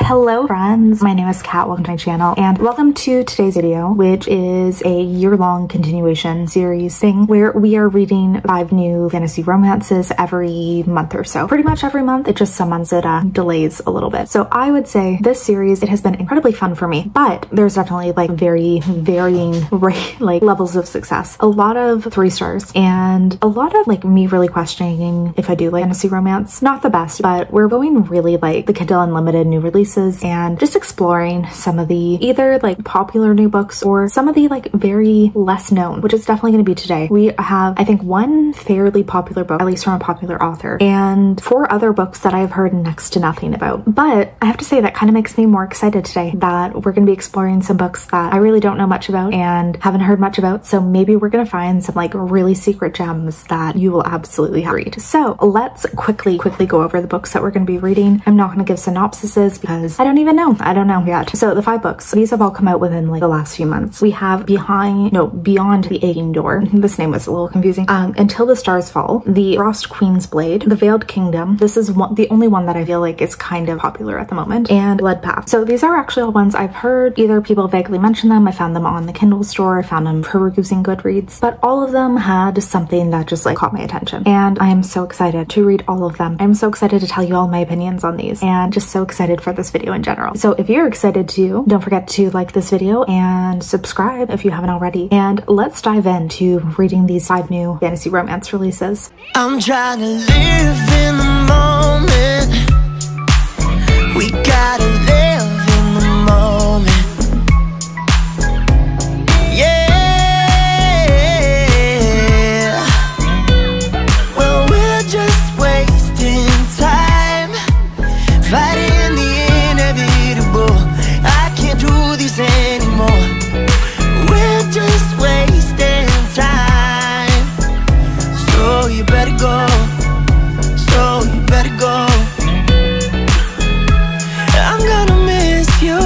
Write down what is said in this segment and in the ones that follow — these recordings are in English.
Hello friends, my name is Kat, welcome to my channel, and welcome to today's video, which is a year-long continuation series thing where we are reading 5 new fantasy romances every month or so. Pretty much every month, it just some months it delays a little bit. So I would say this series, it has been incredibly fun for me, but there's definitely like very varying like levels of success. A lot of 3 stars and a lot of like me really questioning if I do like fantasy romance. Not the best, but we're going really like the Kindle Unlimited new releases and just exploring some of the either like popular new books or some of the like very less known, which is definitely going to be today. We have, I think, 1 fairly popular book, at least from a popular author, and 4 other books that I've heard next to nothing about. But I have to say that kind of makes me more excited today that we're going to be exploring some books that I really don't know much about and haven't heard much about. So maybe we're going to find some like really secret gems that you will absolutely have to read. So let's quickly go over the books that we're going to be reading. I'm not going to give synopsises because I don't even know. I don't know yet. So the 5 books, these have all come out within like the last few months. We have Beyond the Aching Door. This name was a little confusing. Until the Stars Fall, The Frost Queen's Blade, The Veiled Kingdom. This is the only one that I feel like is kind of popular at the moment, and Blood Path. So these are actually all ones I've heard. Either people vaguely mention them, I found them on the Kindle store, I found them perusing Goodreads, but all of them had something that just like caught my attention. And I am so excited to read all of them. I'm so excited to tell you all my opinions on these and just so excited for this video in general. So if you're excited too, don't forget to like this video and subscribe if you haven't already. And let's dive into reading these 5 new fantasy romance releases. I'm trying to live in the moment. We gotta live in the moment. Fighting the inevitable, I can't do this anymore. We're just wasting time. So you better go, so you better go. I'm gonna miss you.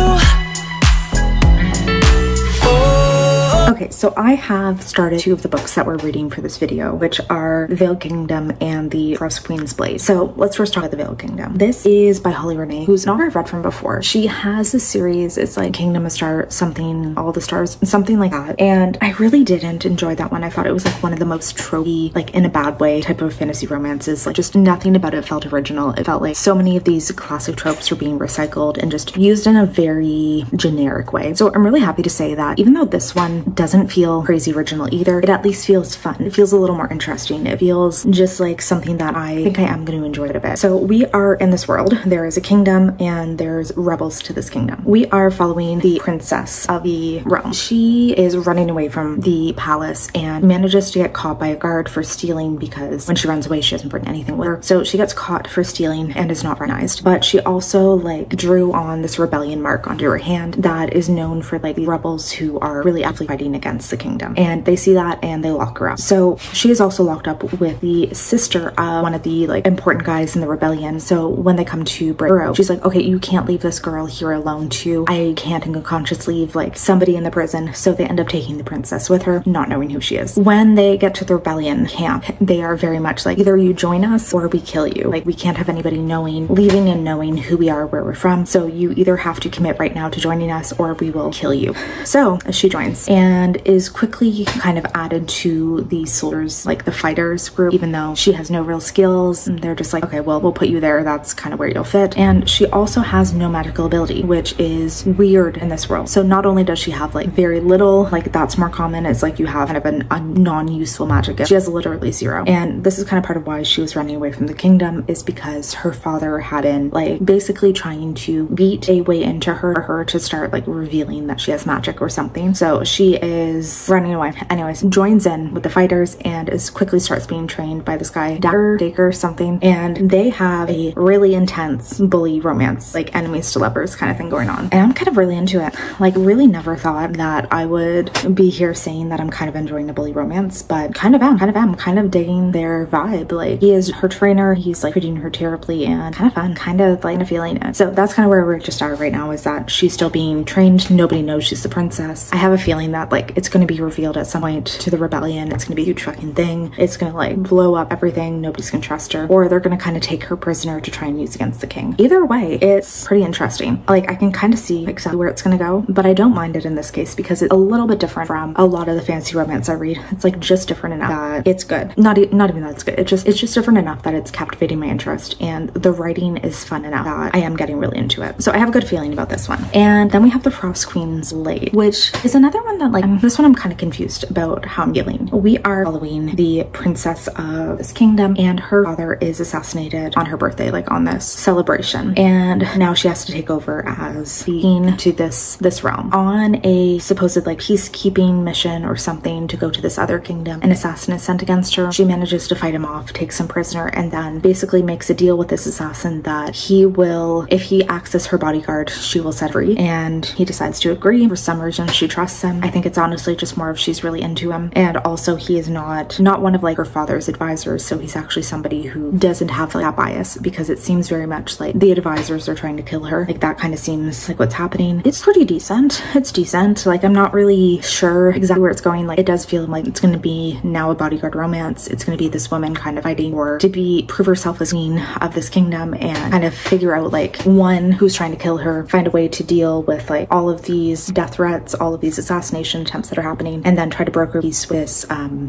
Okay, so I have started 2 of the books that we're reading for this video, which are The Veiled Kingdom and The Frost Queen's Blade. So let's first start with The Veiled Kingdom. This is by Holly Renee, who's not I've read from before. She has a series, it's like Kingdom of Stars, something, All the Stars, something like that. And I really didn't enjoy that one. I thought it was like one of the most tropey, like in a bad way, type of fantasy romances. Like just nothing about it felt original. It felt like so many of these classic tropes were being recycled and just used in a very generic way. So I'm really happy to say that even though this one doesn't feel crazy original either, it at least feels fun. It feels a little more interesting. It feels just like something that I think I am going to enjoy it a bit. So we are in this world. There is a kingdom and there's rebels to this kingdom. We are following the princess of the realm. She is running away from the palace and manages to get caught by a guard for stealing, because when she runs away she doesn't bring anything with her. So she gets caught for stealing and is not recognized. But she also like drew on this rebellion mark onto her hand that is known for like the rebels who are really actively fighting against the kingdom, and they see that and they lock her up. So she is also locked up with the sister of one of the like important guys in the rebellion. So when they come to break her out, she's like, okay, you can't leave this girl here alone too. I can't in good conscience leave like somebody in the prison. So they end up taking the princess with her, not knowing who she is. When they get to the rebellion camp, they are very much like, either you join us or we kill you. Like we can't have anybody leaving and knowing who we are, where we're from. So you either have to commit right now to joining us or we will kill you. So she joins and is quickly kind of added to the soldiers, like the fighters group, even though she has no real skills. And they're just like, okay, well, we'll put you there. That's kind of where you'll fit. And she also has no magical ability, which is weird in this world. So not only does she have like very little, like that's more common, it's like you have kind of a non-useful magic gift. She has literally 0. And this is kind of part of why she was running away from the kingdom, is because her father had been like basically trying to beat a way into her for her to start like revealing that she has magic or something. So she is running away. Anyways, joins in with the fighters and is quickly starts being trained by this guy, Dagger something, and they have a really intense bully romance, like enemies to lovers kind of thing going on. And I'm kind of really into it. Like really never thought that I would be here saying that I'm kind of enjoying a bully romance, but kind of am kind of digging their vibe. Like he is her trainer, he's like treating her terribly and kind of fun, kind of like feeling it. So that's kind of where we're just at right now, is that she's still being trained. Nobody knows she's the princess. I have a feeling that like it's going to be revealed at some point to the rebellion. It's going to be a huge fucking thing. It's going to like blow up everything. Nobody's going to trust her, or they're going to kind of take her prisoner to try and use against the king. Either way, it's pretty interesting. Like I can kind of see exactly where it's going to go, but I don't mind it in this case because it's a little bit different from a lot of the fantasy romance I read. It's like just different enough that it's good. Not even that it's good. It's just different enough that it's captivating my interest, and the writing is fun enough that I am getting really into it. So I have a good feeling about this one. And then we have the Frost Queen's Blade, which is another one that like this one I'm kind of confused about how I'm feeling. We are following the princess of this kingdom, and her father is assassinated on her birthday, like on this celebration, and now she has to take over as the queen to this realm on a supposed like peacekeeping mission or something to go to this other kingdom. An assassin is sent against her. She manages to fight him off, takes him prisoner, and then basically makes a deal with this assassin that he will, if he acts as her bodyguard, she will set free, and he decides to agree. For some reason she trusts him. I think it's honestly just more of she's really into him, and also he is not one of like her father's advisors, so he's actually somebody who doesn't have like that bias, because it seems very much like the advisors are trying to kill her. Like that kind of seems like what's happening. It's pretty decent. It's decent. Like I'm not really sure exactly where it's going. Like it does feel like it's going to be now a bodyguard romance. It's going to be this woman kind of fighting or to prove herself as queen of this kingdom and kind of figure out like one who's trying to kill her, find a way to deal with like all of these death threats, all of these assassination attempts that are happening, and then try to broker peace with this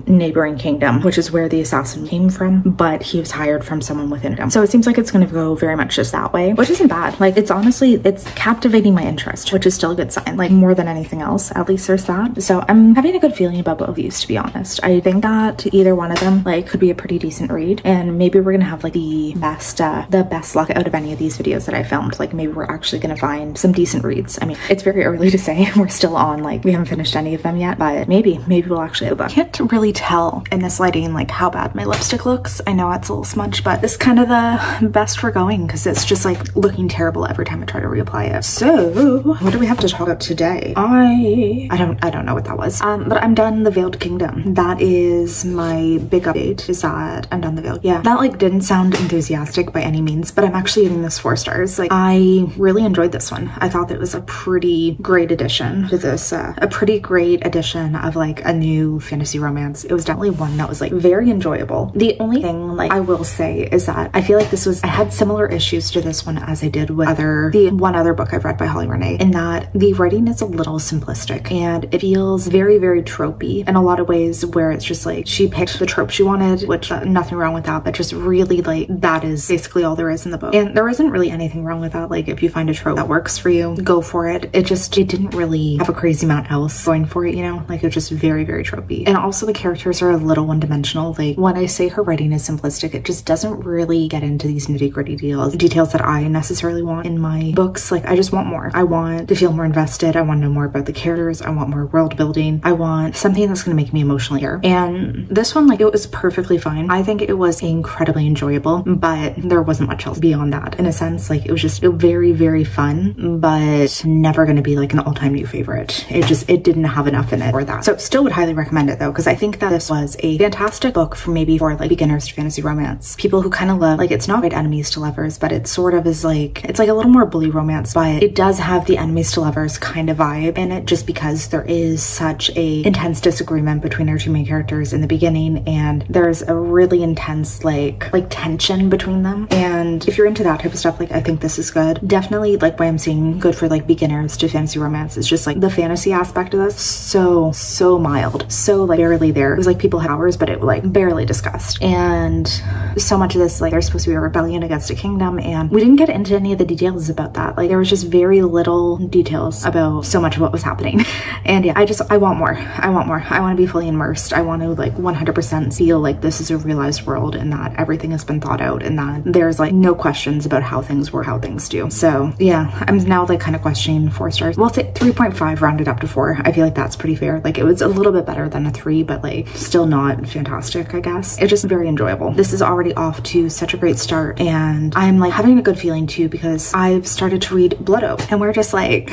neighboring kingdom, which is where the assassin came from, but he was hired from someone within him. So it seems like it's going to go very much just that way, which isn't bad. Like it's honestly, it's captivating my interest, which is still a good sign. Like more than anything else, at least there's that. So I'm having a good feeling about both of these, to be honest. I think that either one of them like could be a pretty decent read, and maybe we're gonna have like the best luck out of any of these videos that I filmed. Like maybe we're actually gonna find some decent reads. I mean, it's very early to say. We're still on, like we haven't finished any of them yet, but maybe we'll actually have a book. I can't really tell in this lighting like how bad my lipstick looks. I know it's a little smudged, but it's kind of the best we're going because it's just like looking terrible every time I try to reapply it. So what do we have to talk about today? I don't know what that was. But I'm done the Veiled Kingdom. That is my big update, is that I'm done the Veiled. Yeah, that like didn't sound enthusiastic by any means, but I'm actually giving this 4 stars. Like I really enjoyed this one. I thought it was a pretty great addition to this, a pretty great addition of like a new fantasy romance. It was definitely one that was like very enjoyable. The only thing like I will say is that I feel like I had similar issues to this one as I did with the one other book I've read by Holly Renee, in that the writing is a little simplistic and it feels very, very tropey in a lot of ways, where it's just like she picked the trope she wanted, which nothing wrong with that, but just really like that is basically all there is in the book. And there isn't really anything wrong with that. Like if you find a trope that works for you, go for it. It didn't really have a crazy amount else going for it, you know? Like it was just very, very tropey. And also the characters are a little one-dimensional. Like when I say her writing is simplistic, it just doesn't really get into these nitty-gritty details that I necessarily want in my books. Like I just want more. I want to feel more invested. I want to know more about the characters. I want more world building. I want something that's going to make me emotionally here. And this one, like it was perfectly fine. I think it was incredibly enjoyable, but there wasn't much else beyond that. In a sense, like it was just very, very fun, but never going to be like an all-time new favorite. It didn't have enough in it for that. So still would highly recommend it though, because I think that this was a fantastic book for like beginners to fantasy romance. People who kind of love, like it's not right enemies to lovers, but it sort of is like, it's like a little more bully romance, but it does have the enemies to lovers kind of vibe in it, just because there is such a intense disagreement between our two main characters in the beginning, and there's a really intense like tension between them. And if you're into that type of stuff, like I think this is good. Definitely, like what I'm saying, good for like beginners to fantasy romance. It's just like the fantasy aspect of this, so mild, so like barely there. It was like people had powers, but it was like barely discussed. And so much of this, like there's supposed to be a rebellion against a kingdom, and we didn't get into any of the details about that. Like there was just very little details about so much of what was happening. And yeah, I want more. I want to be fully immersed. I want to like 100% feel like this is a realized world, and that everything has been thought out, and that there's like no questions about how things were, how things do. So yeah, I'm now like kind of questioning 4 stars. Well, 3.5 rounded up to 4. I feel like that's pretty fair. Like it was a little bit better than a 3, but like still not fantastic, I guess. It's just very enjoyable. This is already off to such a great start, and I'm like having a good feeling too, because I've started to read Blood Oath, and we're just like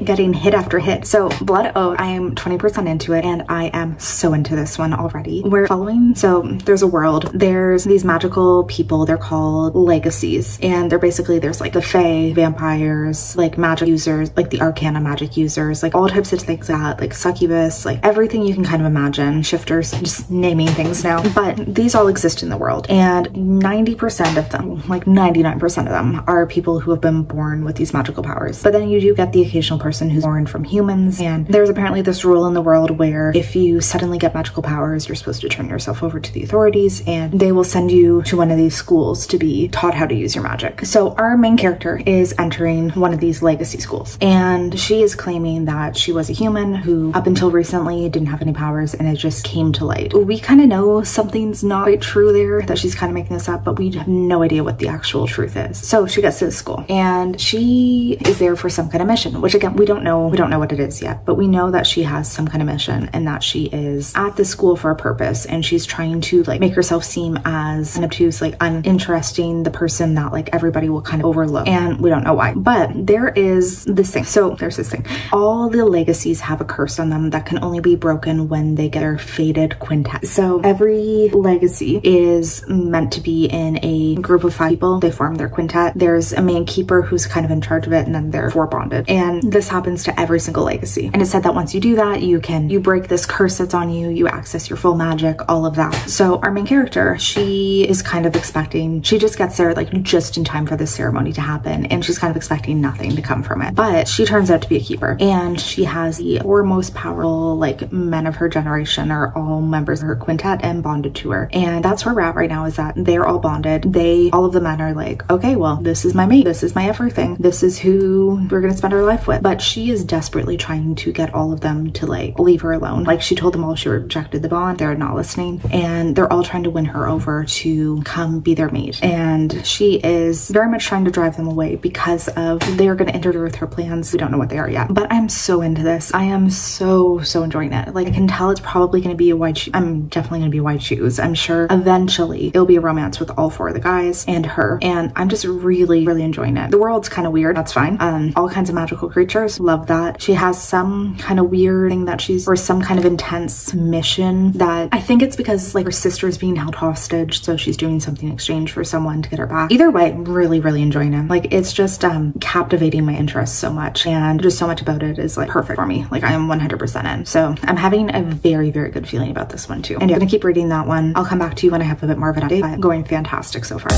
getting hit after hit. So Blood Oath, I am 20% into it, and I am so into this one already. We're following, so there's a world, there's these magical people, they're called legacies, and they're basically, there's like the fae, vampires, like magic users, like the arcana magic users, like all types of things that like succubus, like everything you can kind of imagine, shifters, just naming things now. But these all exist in the world, and 90% of them, like 99% of them, are people who have been born with these magical powers. But then you do get the occasional person who's born from humans, and there's apparently this rule in the world where if you suddenly get magical powers, you're supposed to turn yourself over to the authorities, and they will send you to one of these schools to be taught how to use your magic. So our main character is entering one of these legacy schools, and she is claiming that she was a human who up until recently didn't have any powers, and it just came to light. We kind of know something's not quite true there, that she's kind of making this up, but we have no idea what the actual truth is. So she gets to the school, and she is there for some kind of mission, which again, we don't know what it is yet, but we know that she has some kind of mission and that she is at the school for a purpose, and she's trying to like make herself seem as obtuse, like uninteresting, the person that like everybody will kind of overlook, and we don't know why. But there is this thing. So there's this thing. All the legacies have a curse on them that can only be broken when they get their fated quintet. So every legacy is meant to be in a group of 5 people. They form their quintet. There's a main keeper who's kind of in charge of it, and then they're 4 bonded. And this happens to every single legacy. And it's said that once you do that, you break this curse that's on you, you access your full magic, all of that. So our main character, she is kind of expecting, she just gets there like just in time for this ceremony to happen, and she's kind of expecting nothing to come from it. But she turns out to be a keeper, and she has the 4 most powerful like men of her generation are all members of her quintet and bonded to her. And that's where we're at right now, is that they're all bonded. All of the men are like, okay, well, this is my mate, this is my everything, this is who we're gonna spend our life with. But she is desperately trying to get all of them to like leave her alone. Like she told them all she rejected the bond, they're not listening, and they're all trying to win her over to come be their mate. And she is very much trying to drive them away because of they're going to interfere with her plans. We don't know what they are yet, but I'm so into this. I am so enjoying it. Like I can tell it's probably going to be I'm definitely going to be a white shoes. I'm sure eventually it'll be a romance with all 4 of the guys and her, and I'm just really enjoying it. The world's kind of weird, that's fine. All kinds of magical creatures, love that. She has some kind of weird thing that or some kind of intense mission that I think it's because like her sister is being held hostage, so she's doing something in exchange for someone to get her back. Either way, really enjoying it. Like it's just captivating my interest so much, and just so much about it is like perfect for me. Like I am 100% in. So I'm having a very good feeling about this one too. And yeah, I'm gonna keep reading that one. I'll come back to you when I have a bit more of an update, but going fantastic so far.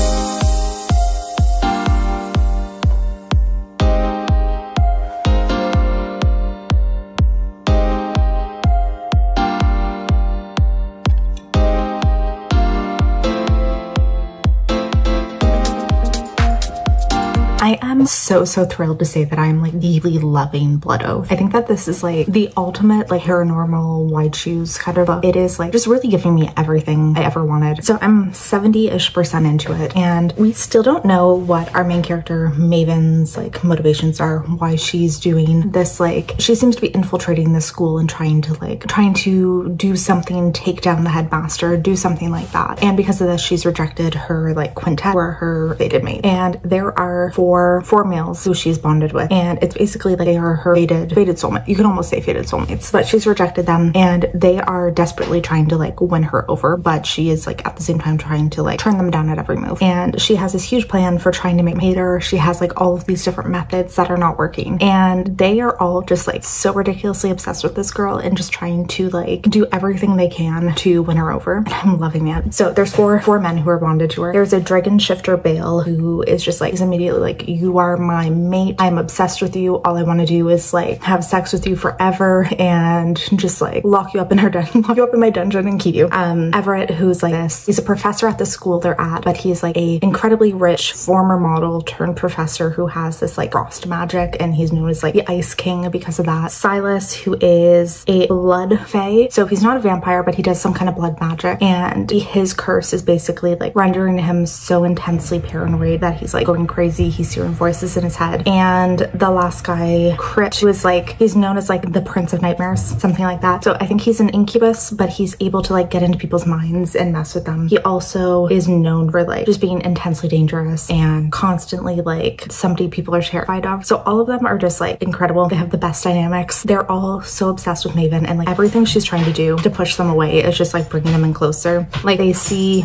I am so thrilled to say that I'm like deeply loving Blood Oath. I think that this is like the ultimate like paranormal white shoes kind of book. It is like just really giving me everything I ever wanted. So I'm 70-ish% into it, and we still don't know what our main character Maven's like motivations are, why she's doing this. Like she seems to be infiltrating the school and trying to do something, take down the headmaster, do something like that. And because of this, she's rejected her like quintet or her fated mate. And there are four males who she's bonded with, and it's basically like they are her fated soulmate. You can almost say fated soulmates, but she's rejected them, and they are desperately trying to like win her over, but she is like at the same time trying to like turn them down at every move. And she has this huge plan for trying to make them hate her. She has like all of these different methods that are not working, and they are all just like so ridiculously obsessed with this girl and just trying to like do everything they can to win her over. And I'm loving it. So there's four men who are bonded to her. There's a dragon shifter Bale who is just like, he's immediately like, you are my mate, I'm obsessed with you, all I want to do is like have sex with you forever and just like lock you up in my dungeon and keep you. Everett, who's like this, he's a professor at the school they're at, but he's like a incredibly rich former model turned professor who has this like frost magic, and he's known as like the Ice King because of that. Silas, who is a blood fae, so he's not a vampire, but he does some kind of blood magic, and his curse is basically like rendering him so intensely paranoid that he's like going crazy. He's hearing voices in his head. And the last guy, Crit, who is like, he's known as like the Prince of Nightmares, something like that. So I think he's an incubus, but he's able to like get into people's minds and mess with them. He also is known for like just being intensely dangerous and constantly like somebody people are terrified of. So all of them are just like incredible. They have the best dynamics. They're all so obsessed with Maven, and like everything she's trying to do to push them away is just like bringing them in closer. Like they see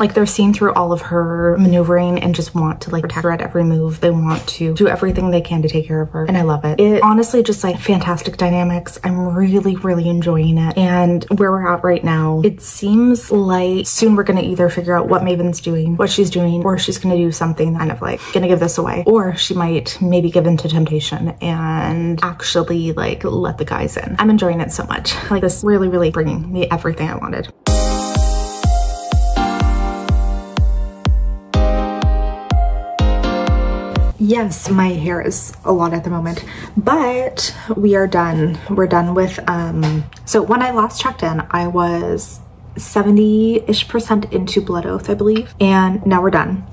Like they're seeing through all of her maneuvering and just want to like protect her at every move. They want to do everything they can to take care of her, and I love it. It honestly just like fantastic dynamics. I'm really enjoying it. And where we're at right now, it seems like soon we're gonna either figure out what Maven's doing, what she's doing, or she's gonna do something kind of like gonna give this away, or she might maybe give in to temptation and actually like let the guys in. I'm enjoying it so much. Like this really bringing me everything I wanted. Yes, my hair is a lot at the moment, but we are done. We're done with, so when I last checked in, I was 70-ish% into Blood Oath, I believe, and now we're done.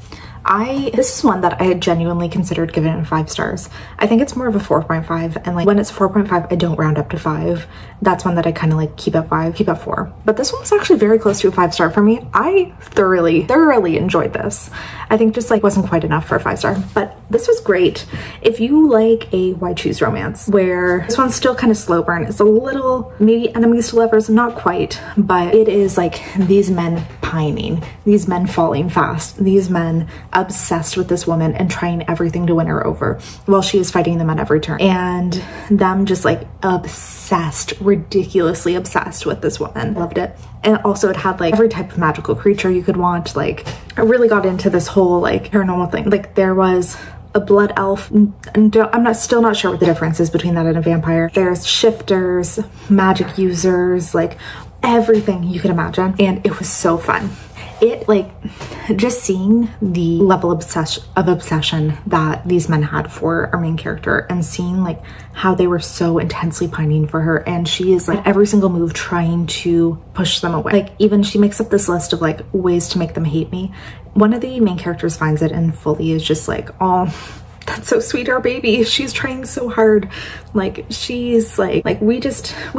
This is one that I had genuinely considered giving it 5 stars. I think it's more of a 4.5, and like when it's 4.5, I don't round up to 5. That's one that I kind of like keep at 5, keep at 4. But this one was actually very close to a 5-star for me. I thoroughly enjoyed this. I think just like wasn't quite enough for a 5-star, but this was great. If you like a Why Choose romance, where this one's still kind of slow burn, it's a little maybe enemies to lovers, not quite, but it is like these men pining, these men falling fast, these men obsessed with this woman and trying everything to win her over while she is fighting them at every turn, and them just like obsessed, ridiculously obsessed with this woman. Loved it. And also it had like every type of magical creature you could want. Like I really got into this whole like paranormal thing. Like there was a blood elf, and I'm still not sure what the difference is between that and a vampire. There's shifters, magic users, like everything you could imagine, and it was so fun. It like just seeing the level of obsession that these men had for our main character, and seeing like how they were so intensely pining for her, and she is like every single move trying to push them away. Like even she makes up this list of like ways to make them hate me. One of the main characters finds it and fully is just like, oh, that's so sweet, our baby, she's trying so hard. Like she's like we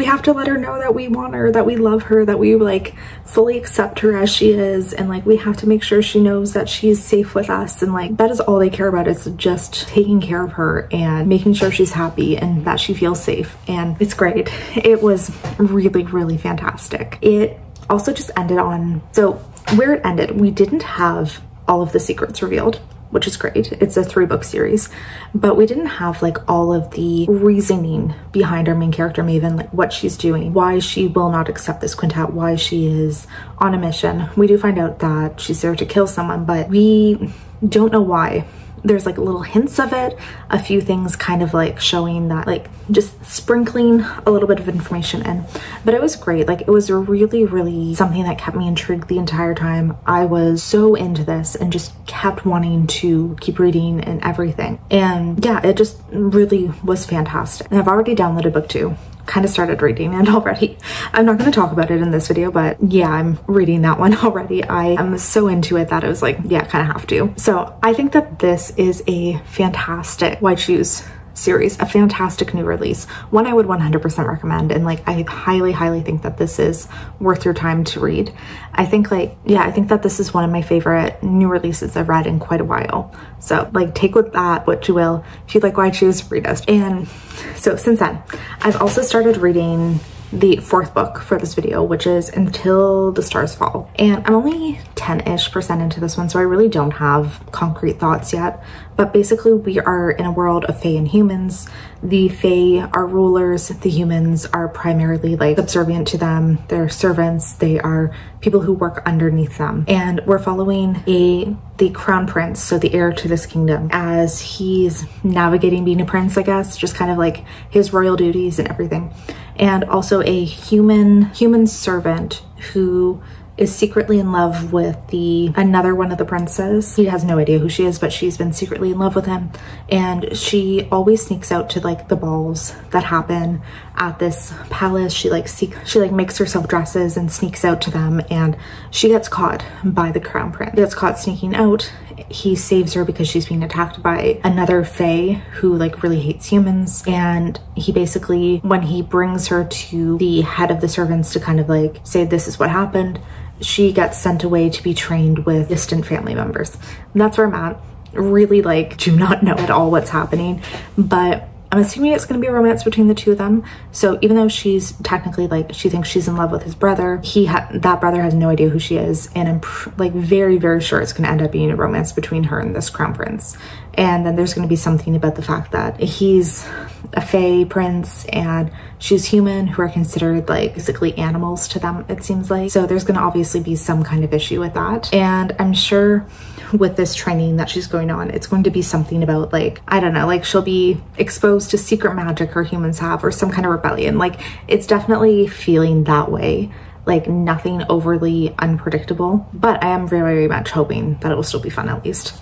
have to let her know that we want her, that we love her, that we like fully accept her as she is, and like we have to make sure she knows that she's safe with us, and like that is all they care about, is just taking care of her and making sure she's happy and that she feels safe. And it's great. It was really fantastic. It also just ended on, so where it ended, we didn't have all of the secrets revealed, which is great. It's a 3-book series, but we didn't have like all of the reasoning behind our main character Maven, like what she's doing, why she will not accept this quintet, why she is on a mission. We do find out that she's there to kill someone, but we don't know why. There's like little hints of it, a few things kind of like showing that, like just sprinkling a little bit of information in, but it was great. Like it was really something that kept me intrigued the entire time. I was so into this and just kept wanting to keep reading and everything. And yeah, it just really was fantastic. And I've already downloaded book 2. Kind of started reading it already. I'm not going to talk about it in this video, but yeah, I'm reading that one already. I am so into it that I was like, yeah, kind of have to. So I think that this is a fantastic Why Choose series, a fantastic new release, one I would 100% recommend, and like I highly think that this is worth your time to read. I think like, yeah, I think that this is one of my favorite new releases I've read in quite a while. So like take with that what you will. If you like Why Choose, read it. And so since then, I've also started reading the 4th book for this video, which is Until the Stars Fall, and I'm only 10-ish% into this one, so I really don't have concrete thoughts yet. But basically we are in a world of fae and humans. The fae are rulers, the humans are primarily like subservient to them. They're servants, they are people who work underneath them, and we're following the crown prince, so the heir to this kingdom, as he's navigating being a prince, I guess, just kind of like his royal duties and everything. And also a human servant who is secretly in love with another one of the princes. He has no idea who she is, but she's been secretly in love with him, and she always sneaks out to like the balls that happen at this palace. She makes herself dresses and sneaks out to them, and she gets caught by the crown prince. Gets caught sneaking out. He saves her because she's being attacked by another fae who like really hates humans, and he basically, when he brings her to the head of the servants to kind of like say this is what happened, she gets sent away to be trained with distant family members. And that's where I'm at. Really like do not know at all what's happening, but I'm assuming it's going to be a romance between the two of them. So even though she's technically like, she thinks she's in love with his brother, that brother has no idea who she is, and I'm like very, very sure it's going to end up being a romance between her and this crown prince. And then there's going to be something about the fact that he's a fae prince and she's human, who are considered like basically animals to them, it seems like. So there's going to obviously be some kind of issue with that. And I'm sure with this training that she's going on, it's going to be something about like, I don't know, like she'll be exposed to secret magic her humans have, or some kind of rebellion. Like it's definitely feeling that way, like nothing overly unpredictable, but I am very, very much hoping that it will still be fun at least.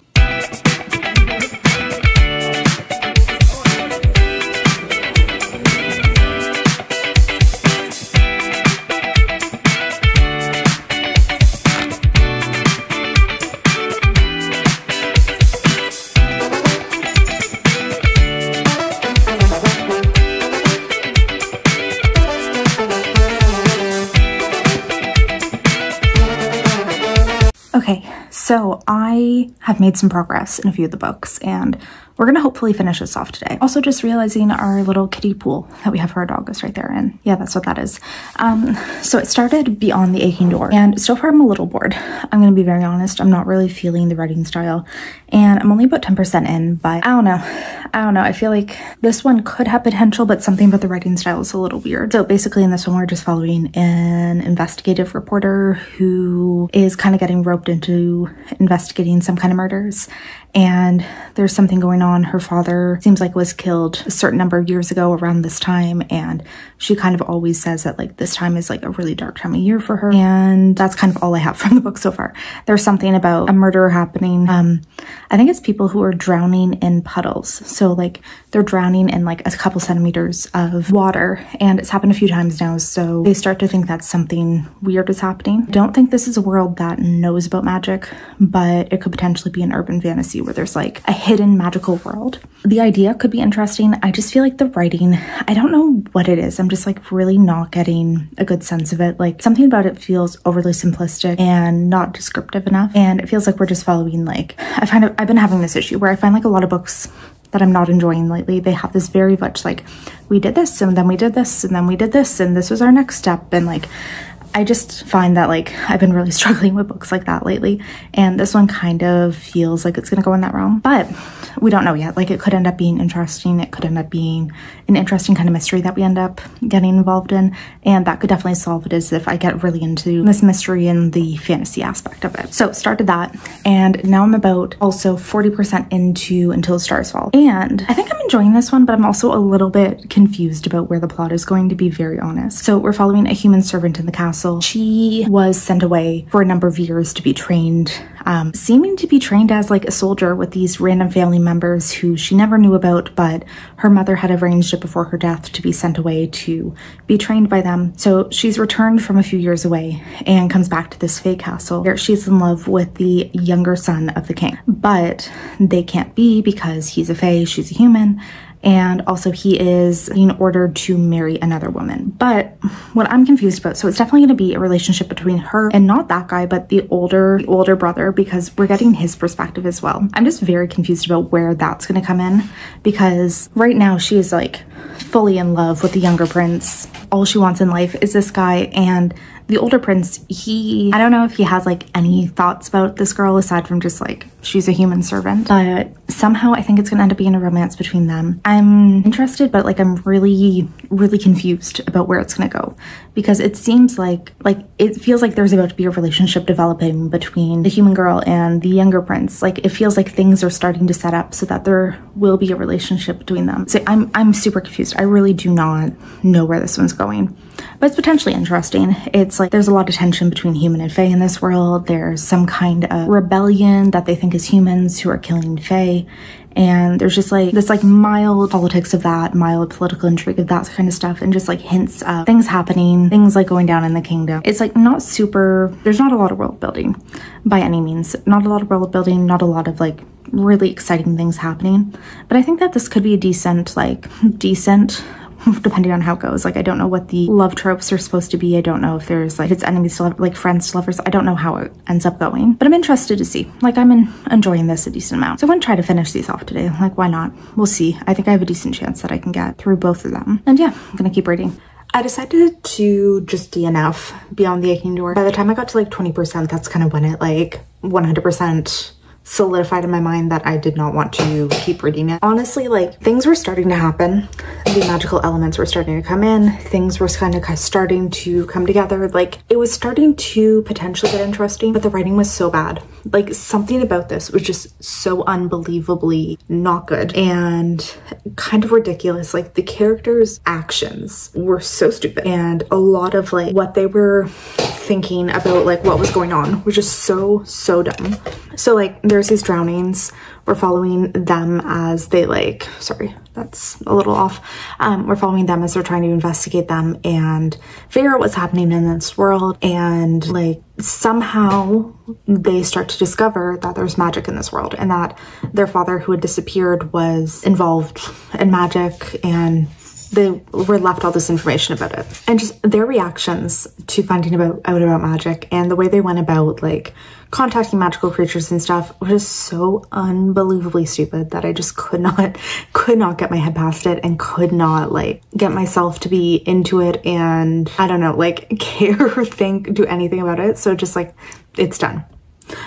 Okay, so I have made some progress in a few of the books, and we're gonna hopefully finish this off today. Also just realizing our little kiddie pool that we have for our dog is right there, and yeah, that's what that is. So it started Beyond the Aching Door, and so far I'm a little bored. I'm gonna be very honest, I'm not really feeling the writing style, and I'm only about 10% in, but I don't know, I feel like this one could have potential, but something about the writing style is a little weird. So basically in this one, we're just following an investigative reporter who is kind of getting roped into investigating some kind of murders, and there's something going on. Her father seems like was killed a certain number of years ago around this time, and she kind of always says that like this time is like a really dark time of year for her, and that's kind of all I have from the book so far. There's something about a murder happening. I think it's people who are drowning in puddles, so like they're drowning in like a couple centimeters of water, and it's happened a few times now, so they start to think that something weird is happening. I don't think this is a world that knows about magic, but it could potentially be an urban fantasy where there's like a hidden magical world. The idea could be interesting. I just feel like the writing, I don't know what it is. I'm just like really not getting a good sense of it. Like something about it feels overly simplistic and not descriptive enough. And it feels like we're just following like, I've been having this issue where I find like a lot of books that I'm not enjoying lately, they have this very much like, we did this and then we did this and then we did this and this was our next step, and like I just find that like I've been really struggling with books like that lately, and this one kind of feels like it's gonna go in that realm, but we don't know yet. Like it could end up being interesting, it could end up being an interesting kind of mystery that we end up getting involved in, and that could definitely solve it as if I get really into this mystery and the fantasy aspect of it. So started that, and now I'm about also 40% into Until the Stars Fall, and I think I'm enjoying this one, but I'm also a little bit confused about where the plot is going, to be very honest. So we're following a human servant in the castle. She was sent away for a number of years to be trained, seeming to be trained as like a soldier with these random family members who she never knew about, but her mother had arranged it before her death to be sent away to be trained by them. So she's returned from a few years away and comes back to this fae castle where she's in love with the younger son of the king, but they can't be because he's a fae, she's a human, and also he is being ordered to marry another woman. But what I'm confused about, so it's definitely going to be a relationship between her and not that guy, but the older brother, because we're getting his perspective as well. I'm just very confused about where that's going to come in, because right now she is like fully in love with the younger prince. All she wants in life is this guy, and the older prince, I don't know if he has like any thoughts about this girl aside from just like she's a human servant, but somehow I think it's gonna end up being a romance between them. I'm interested, but like I'm really, really confused about where it's gonna go, because it seems like it feels like there's about to be a relationship developing between the human girl and the younger prince. Like it feels like things are starting to set up so that there will be a relationship between them. So I'm super confused. I really do not know where this one's going, but it's potentially interesting. It's like there's a lot of tension between human and fae in this world. There's some kind of rebellion that they think is humans who are killing fae, and there's just like this like mild politics of that, mild political intrigue of that kind of stuff, and just like hints of things happening, things like going down in the kingdom. It's like not super, there's not a lot of world building by any means, not a lot of world building, not a lot of like really exciting things happening, but I think that this could be a decent depending on how it goes. Like, I don't know what the love tropes are supposed to be. I don't know if there's like, if it's enemies to like friends to lovers. I don't know how it ends up going, but I'm interested to see. Like, I'm enjoying this a decent amount. So I'm gonna try to finish these off today. Like, why not? We'll see. I think I have a decent chance that I can get through both of them. And yeah, I'm gonna keep reading. I decided to just DNF Beyond the Aching Door. By the time I got to like 20%, that's kind of when it like 100% solidified in my mind that I did not want to keep reading it. Honestly, like, things were starting to happen. The magical elements were starting to come in. Things were kind of starting to come together. Like, it was starting to potentially get interesting, but the writing was so bad. Like, something about this was just so unbelievably not good and kind of ridiculous. Like, the characters' actions were so stupid, and a lot of like what they were thinking about like what was going on was just so dumb. So like, there's these drownings. We're following them as they like, sorry, that's a little off. We're following them as they're trying to investigate them and figure out what's happening in this world. And like, somehow they start to discover that there's magic in this world, and that their father, who had disappeared, was involved in magic, and they were left all this information about it. And just their reactions to finding out about magic and the way they went about like contacting magical creatures and stuff was just so unbelievably stupid that I just could not get my head past it, and could not like get myself to be into it, and I don't know, like care or think, do anything about it. So just like, it's done.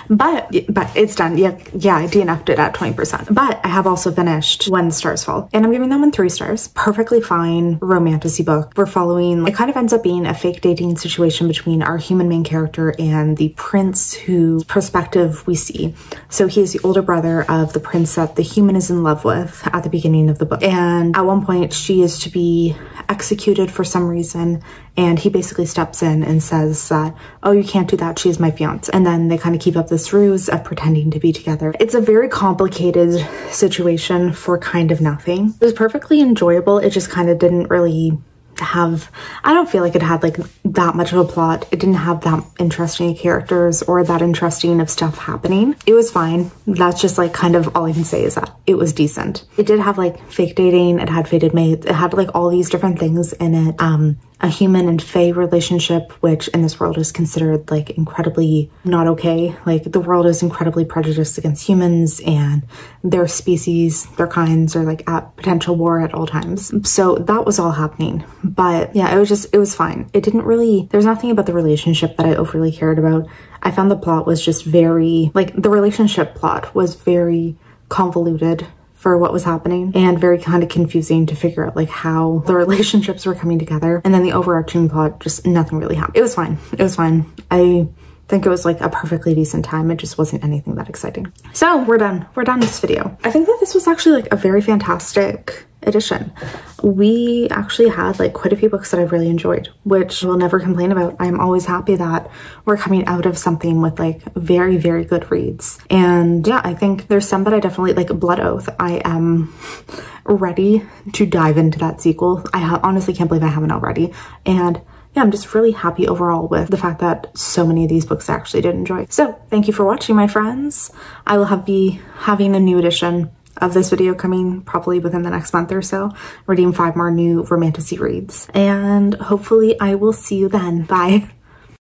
But it's done. Yeah, I DNF'd it at 20%. But I have also finished When the Stars Fall, and I'm giving that one 3 stars. Perfectly fine romantasy book. We're following, it kind of ends up being a fake dating situation between our human main character and the prince whose perspective we see. So he is the older brother of the prince that the human is in love with at the beginning of the book. And at one point she is to be executed for some reason, and he basically steps in and says that, oh, you can't do that, she is my fiance. And then they kind of keep up this ruse of pretending to be together. It's a very complicated situation for kind of nothing. It was perfectly enjoyable. It just kind of didn't really have, I don't feel like it had like that much of a plot. It didn't have that interesting characters or that interesting of stuff happening. It was fine. That's just like kind of all I can say is that it was decent. It did have like fake dating, it had fated mates, it had like all these different things in it. A human and fae relationship, which in this world is considered like incredibly not okay. Like, the world is incredibly prejudiced against humans, and their species, their kinds are like at potential war at all times. So that was all happening. But yeah, it was fine. It didn't really, there's nothing about the relationship that I overly cared about. I found the plot was just very, like, the relationship plot was very convoluted for what was happening, and very kind of confusing to figure out like how the relationships were coming together. And then the overarching plot, just nothing really happened. It was fine. It was fine. I think it was like a perfectly decent time. It just wasn't anything that exciting. So we're done. We're done with this video. I think that this was actually like a very fantastic edition. We actually had like quite a few books that I really enjoyed, which we'll never complain about. I'm always happy that we're coming out of something with like very good reads. And yeah, I think there's some that I definitely like. Blood Oath, I am ready to dive into that sequel. I honestly can't believe I haven't already. And yeah, I'm just really happy overall with the fact that so many of these books I actually did enjoy. So thank you for watching, my friends. I will be having a new edition of this video coming probably within the next month or so, reading 5 more new romantasy reads, and hopefully I will see you then. Bye.